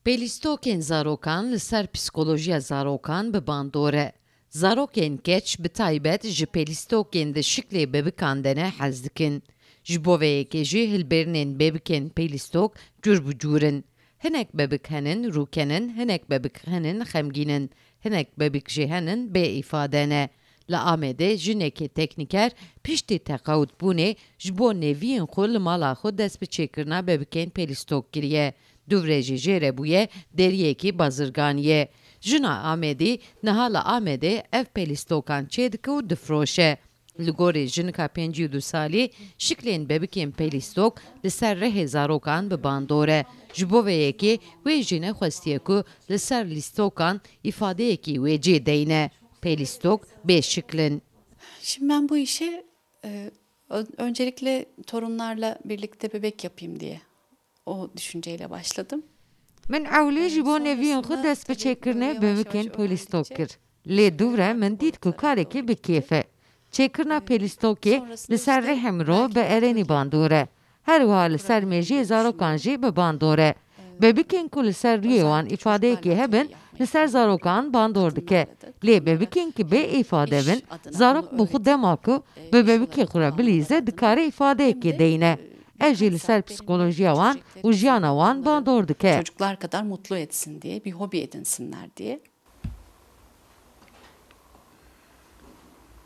Pêlîstokên zarokan li ser psîkolojiya zarokan bi bandore. Zarokên keç bi taybet ji pêlîstokên di şiklê bebikan de ne hez dikin. Ji bo vê yekê jî hilberînên bebikên pêlîstok cur bi cur in. Hinek bebik henin rûkenin, hinek bebik henin xemgînin, hinek bebik jî henin bê îfade ne. Li Amedê jinekê teknîker piştî teqewutbûnê ji bo neviyên xwe li mala xwe dest bi çêkirina bebikên pêlîstok kiriye. Duvrê jî jê re bûye deriyekî bazirganiye. Jina Amedî niha li Amedê ev pêlîstokan çê dike û difroşe. Li gorî jinika 52 salî şiklên bebikên pêlîstok li ser rehê zarokan bi bandore. Ji bo vê yekê wê jî nexwestiye ku li ser lîstokan îfadeyekî wê cê deyne. Pêlîstok bê şiklin. Şimdi ben bu işe öncelikle torunlarla birlikte bebek yapayım diye o düşünceyle başladım. Min ewlê ji bo neviyên xwe dest bi çêkirine bebikên pêlîstok kir. Lê dûre min dît ku karekê bi kêf e. Çêkirina pêlîstokê li ser rehê mirov bi erênî bandore. Her wiha li ser mêjiyê zarokan jî bi bandore. Bebikên ku li ser rûyê wan îfadeyekî hebin, li ser zarokan bandor dike. Lê bebikên ki bê îfade bin, zarok bi xwe dema ku bi bebikê xwe re bilîze dikare îfadeyekê deyne. Ev jî li ser psîkolojiya wan û jiyana wan bandor dike. Çocuklar kadar mutlu etsin diye, bir hobi edinsinler diye.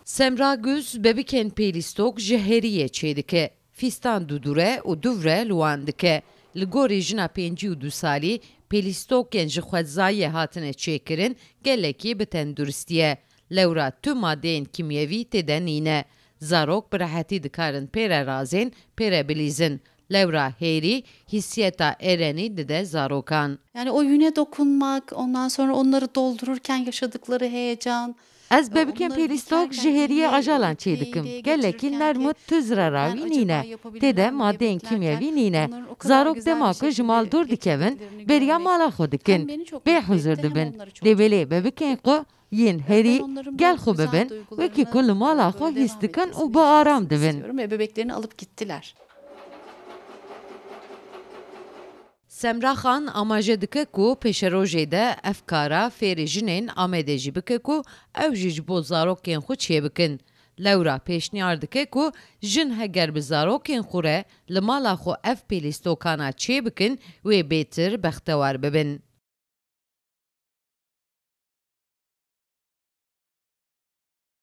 Semra Güz bebikên pêlîstok ji heriyê çê dike. Fîstan dudure û duvre li wan dike. Li gorî jina 52 salî pêlîstokên ji xwedzayiyê hatine çêkirin gelekî bi tenduristiye. Lewra tu maddeyên kimyevî têde nîne. Zarok bi rehetî dikarin pêre razên pêre bilîzin. Lewra hêrî hissiyeta erenî dide zarokan. Yani o yüne dokunmak, ondan sonra onları doldururken yaşadıkları heyecan. Ez bebikên pêlîstok ji heriyê ajalan çê dikim. Gelekî nermû tu zirara wî nîne. Têde maddeyên kimyevî nîne. Zarok dema ku ji maldur dikevin, bêriya mala xwe dikin. Bê huzur dibin. Lê belê bebikên xwe yên herî gel xwe bibin, wekî ku li mala xwe hîs dikin û bi aram dibin. Ve bebeklerini alıp gittiler. Semra Xan amaje dike ku pêşerojê de ev kara fêrê jinên Amedê jî bike ku ew jî ji bo zarokên xwe çê bikin. Lewra pêşniyar dike ku jin heger bi zarokên xwe re li mala xwe ev pêlîstokana çê bikin wê bêtir bextewar bibin.